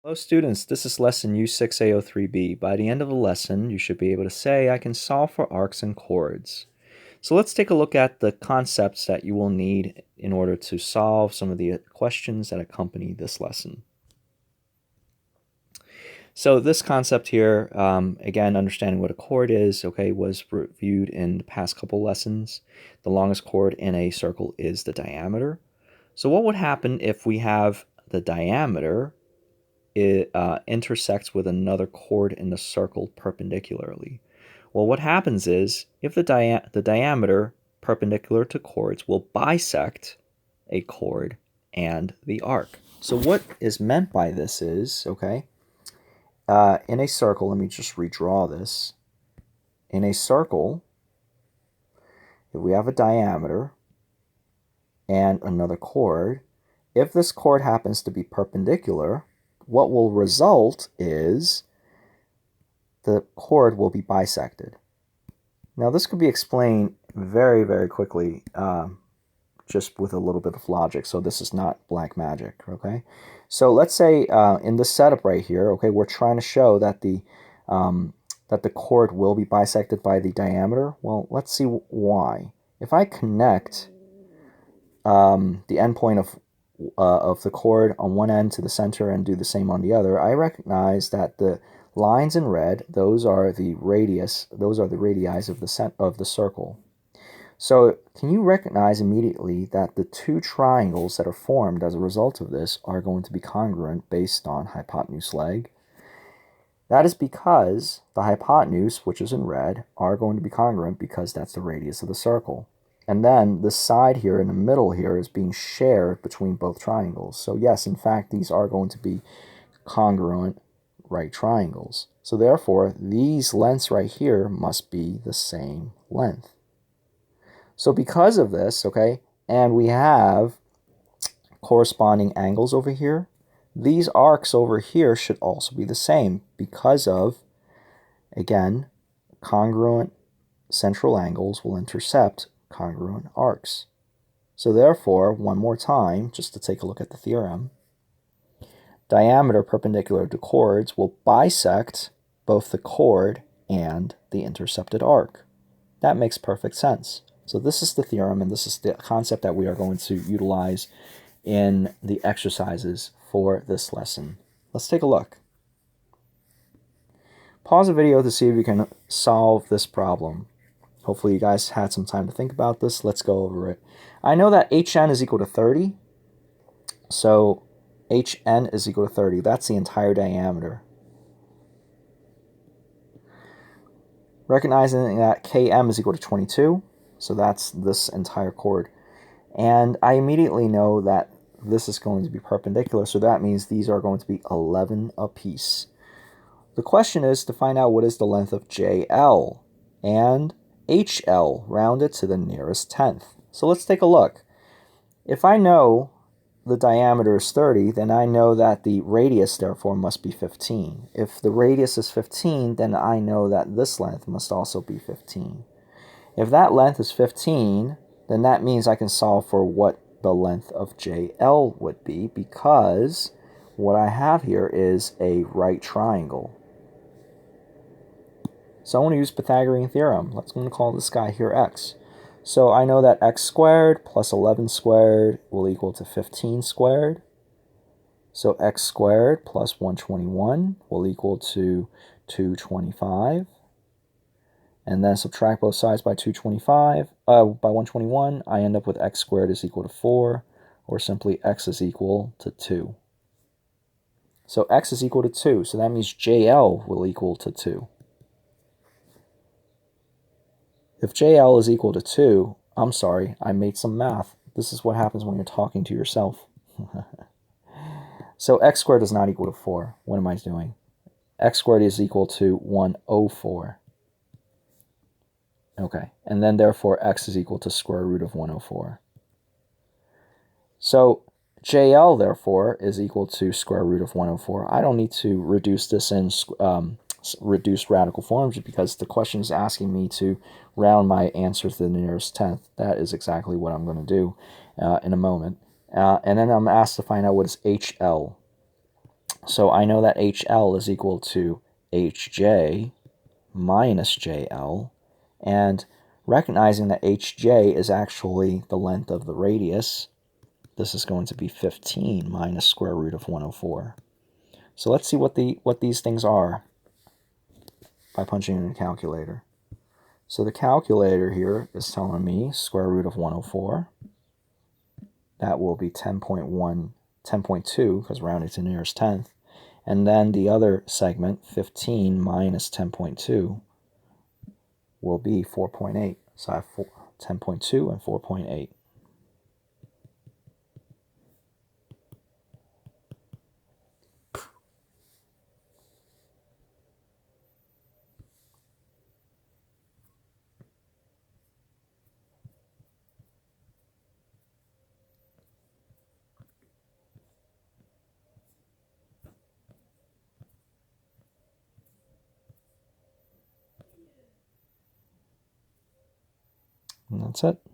Hello students, this is lesson U6A03b. By the end of the lesson, you should be able to say, I can solve for arcs and chords. So let's take a look at the concepts that you will need in order to solve some of the questions that accompany this lesson. So this concept here, again, understanding what a chord is, okay, was reviewed in the past couple lessons. The longest chord in a circle is the diameter. So what would happen if we have the diameter intersects with another chord in the circle perpendicularly? Well, what happens is if the diameter perpendicular to chords will bisect a chord and the arc. So what is meant by this is, okay, in a circle, let me just redraw this. In a circle, if we have a diameter and another chord, if this chord happens to be perpendicular, what will result is the chord will be bisected. Now this could be explained very, very quickly just with a little bit of logic, so this is not black magic, okay? So let's say in this setup right here, okay, we're trying to show that the chord will be bisected by the diameter. Well, let's see why. If I connect the endpoint of the chord on one end to the center and do the same on the other, I recognize that the lines in red, those are the radius, those are the radii of the circle. So can you recognize immediately that the two triangles that are formed as a result of this are going to be congruent based on hypotenuse leg? That is because the hypotenuse, which is in red, are going to be congruent because that's the radius of the circle. And then this side here in the middle here is being shared between both triangles. So yes, in fact, these are going to be congruent right triangles. So therefore, these lengths right here must be the same length. So because of this, okay, and we have corresponding angles over here, these arcs over here should also be the same because of, again, congruent central angles will intercept congruent arcs. So therefore, one more time, just to take a look at the theorem, diameter perpendicular to chords will bisect both the chord and the intercepted arc. That makes perfect sense. So this is the theorem, and this is the concept that we are going to utilize in the exercises for this lesson. Let's take a look. Pause the video to see if you can solve this problem. Hopefully you guys had some time to think about this. Let's go over it. I know that HN is equal to 30. So HN is equal to 30. That's the entire diameter. Recognizing that KM is equal to 22. So that's this entire chord. And I immediately know that this is going to be perpendicular, so that means these are going to be 11 apiece. The question is to find out what is the length of JL and HL rounded to the nearest tenth. So let's take a look. If I know the diameter is 30, then I know that the radius therefore must be 15. If the radius is 15, then I know that this length must also be 15. If that length is 15, then that means I can solve for what the length of JL would be, because what I have here is a right triangle. So I want to use Pythagorean theorem. Let's going to call this guy here x. So I know that x squared plus 11 squared will equal to 15 squared. So x squared plus 121 will equal to 225. And then subtract both sides by 121, I end up with x squared is equal to 4, or simply x is equal to 2. So x is equal to 2, so that means JL will equal to 2. If JL is equal to 2, I'm sorry, I made some math. This is what happens when you're talking to yourself. So x squared is not equal to 4. What am I doing? X squared is equal to 104. Okay, and then therefore x is equal to square root of 104. So JL therefore is equal to square root of 104. I don't need to reduce this in reduced radical forms because the question is asking me to round my answer to the nearest tenth. That is exactly what I'm going to do in a moment. And then I'm asked to find out what is HL. So I know that HL is equal to HJ minus JL, and recognizing that HJ is actually the length of the radius, this is going to be 15 minus square root of 104. So let's see what these things are by punching in a calculator. So the calculator here is telling me square root of 104. That will be 10.1, 10.2, because rounding to the nearest tenth. And then the other segment, 15 minus 10.2, will be 4.8. So I have 10.2 and 4.8. And that's it.